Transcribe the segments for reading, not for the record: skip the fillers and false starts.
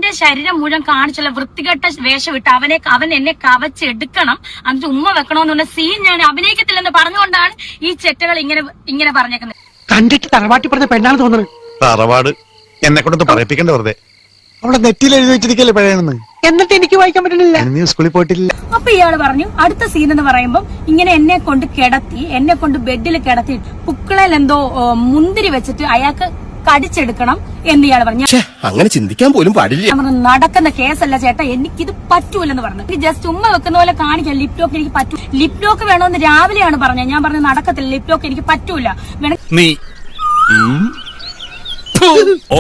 എന്റെ ശരീരം മുഴുവൻ കാണിച്ചുള്ള വൃത്തികെട്ട വേഷം ഇട്ട് അവൻ എന്നെ കവച്ചെടുക്കണം, എന്നിട്ട് ഉമ്മ വെക്കണമെന്നുള്ള സീൻ ഞാൻ അഭിനയിക്കത്തില്ലെന്ന് പറഞ്ഞുകൊണ്ടാണ് ഈ ചെറ്റകൾ ഇങ്ങനെ പറഞ്ഞേക്കുന്നത്. കണ്ടിട്ട് തറവാട്ടി പറഞ്ഞ പെണ്ണാണ് തോന്നുന്നത്. തറവാട് എന്നെ കൊണ്ടൊന്നും പറയിപ്പിക്കണ്ട വെറുതെ. അവിടെ നെറ്റിൽ എഴുതി വെച്ചിരിക്കല്ലേ പഴയണെന്ന്. എന്നിട്ട് എനിക്ക് വായിക്കാൻ പറ്റണില്ല. നീ സ്കൂളിൽ പോയിട്ടില്ല. അപ്പൊ ഇയാള് പറഞ്ഞു അടുത്ത സീൻ എന്ന് പറയുമ്പോൾ ഇങ്ങനെ എന്നെ കൊണ്ട് ബെഡിൽ കിടത്തി പുക്കളയിൽ എന്തോ മുന്തിരി വെച്ചിട്ട് അയാൾക്ക് കടിച്ചെടുക്കണം എന്ന് ഇയാൾ പറഞ്ഞു. അങ്ങനെ ചിന്തിക്കാൻ പോലും പാടില്ല. നടക്കുന്ന കേസല്ല ചേട്ടാ, എനിക്കിത് പറ്റൂലെന്ന് പറഞ്ഞു. ജസ്റ്റ് ഉമ്മ വെക്കുന്ന പോലെ കാണിക്കാം. ലിപ് ലോക്ക് എനിക്ക് പറ്റൂ. ലിപ് ലോക്ക് വേണമെന്ന് രാവിലെയാണ് പറഞ്ഞത്. ഞാൻ പറഞ്ഞു നടക്കത്തില്ല, ലിപ് ലോക്ക് എനിക്ക് പറ്റൂല. നീ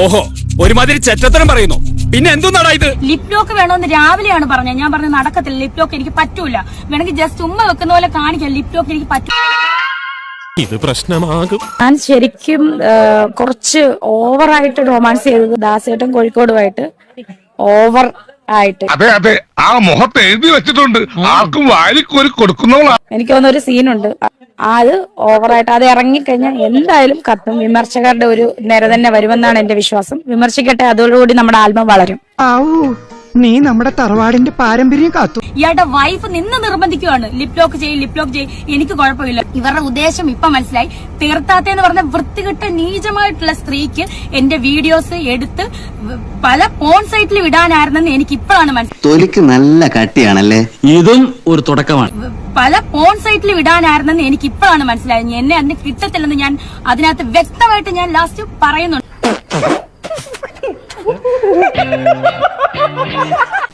ഓഹോ ഒരുമാതിരി ചെറ്റത്തരം പറയുന്നു. പിന്നെ എന്തുന്നാടാ ഇത്? ലിപ് ലോക്ക് വേണമെന്ന് രാവിലെയാണ് പറഞ്ഞത്. ഞാൻ പറഞ്ഞു നടക്കത്തില്ല, ലിപ് ലോക്ക് എനിക്ക് പറ്റൂല. വേണമെങ്കിൽ ജസ്റ്റ് ഉമ്മ വെക്കുന്ന പോലെ കാണിക്കാം. ലിപ് ലോക്ക് എനിക്ക് പറ്റൂ. ഇത് പ്രശ്നമാകും. ഞാൻ ശരിക്കും കുറച്ച് ഓവറായിട്ട് റൊമാൻസ് ചെയ്തത് ദാസേട്ടൻ കോഴിക്കോടുമായിട്ട് ഓവർ ആയിട്ട്. അതെ അതെ, ആ മുഖത്ത് എഴുതി വെച്ചിട്ടുണ്ട്, ആർക്കും വാരിക്കോരി കൊടുക്കുന്നവളാണ്. എനിക്ക് തോന്നുന്ന ഒരു സീനുണ്ട്, അത് ഓവറായിട്ട്. അത് ഇറങ്ങിക്കഴിഞ്ഞാൽ എന്തായാലും കത്തും. വിമർശകരുടെ ഒരു നിര തന്നെ വരുമെന്നാണ് എന്റെ വിശ്വാസം. വിമർശിക്കട്ടെ, അതോടുകൂടി നമ്മുടെ ആൽബം വളരും. നീ നമ്മുടെ തറവാടിന്റെ പാരമ്പര്യം കാത്തു. ഇയാളുടെ വൈഫ് നിന്ന് നിർബന്ധിക്കുവാണ് ലിപ് ലോക്ക് ചെയ്യ്. എനിക്ക് കുഴപ്പമില്ല. ഇവരുടെ ഉദ്ദേശം ഇപ്പൊ മനസ്സിലായി. തീർത്താത്തെന്ന് പറഞ്ഞ വൃത്തികെട്ട നീചമായിട്ടുള്ള സ്ത്രീക്ക് എന്റെ വീഡിയോസ് എടുത്ത് പല പോൺ സൈറ്റിൽ വിടാനായിരുന്നെന്ന് എനിക്ക് ഇപ്പോഴാണ് മനസ്സിലായി. തൊലിക്ക് നല്ല കട്ടിയാണല്ലേ. ഇതും ഒരു തുടക്കമാണ്. പല പോൺ സൈറ്റിൽ വിടാനായിരുന്നെന്ന് എനിക്ക് ഇപ്പോഴാണ് മനസ്സിലായത്. എന്നെ അതിന് കിട്ടത്തില്ലെന്ന് ഞാൻ അതിനകത്ത് വ്യക്തമായിട്ട് ഞാൻ ലാസ്റ്റ് പറയുന്നുണ്ട്.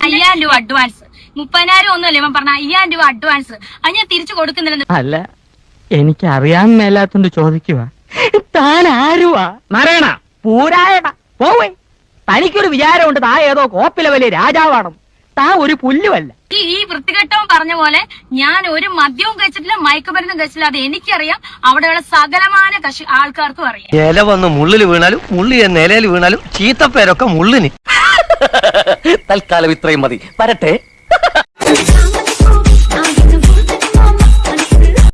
5000 രൂപ അഡ്വാൻസ്, 30,000 ഒന്നുമല്ലേ ഇവൻ പറഞ്ഞ 5000 രൂപ അഡ്വാൻസ്. അത് ഞാൻ തിരിച്ചു കൊടുക്കുന്നില്ലെന്ന്. അല്ല, എനിക്ക് അറിയാൻ മേലാത്തോണ്ട് ചോദിക്കുക. താൻ ആരുവാ? മറയണ പൂരായണ പോവേ. തനിക്കൊരു വിചാരമുണ്ട് താ ഏതോ കോപ്പിലെ വലിയ രാജാവാണ്. താ ഒരു പുല്ലുമല്ല. ഈ വൃത്തികെട്ടവൻ പറഞ്ഞ പോലെ ഞാൻ ഒരു മദ്യവും കഴിച്ചിട്ടില്ല, മയക്കുമരുന്നും കഴിച്ചില്ല. അത് എനിക്കറിയാം, അവിടെയുള്ള സകലമാന ആൾക്കാർക്കും അറിയാം. ഇല വന്ന് മുള്ളില് വീണാലും മുള്ളിയ നിലയിൽ വീണാലും ചീത്തപ്പേരൊക്കെ മുള്ളിന്. തൽക്കാലം ഇത്രയും മതി. വരട്ടെ.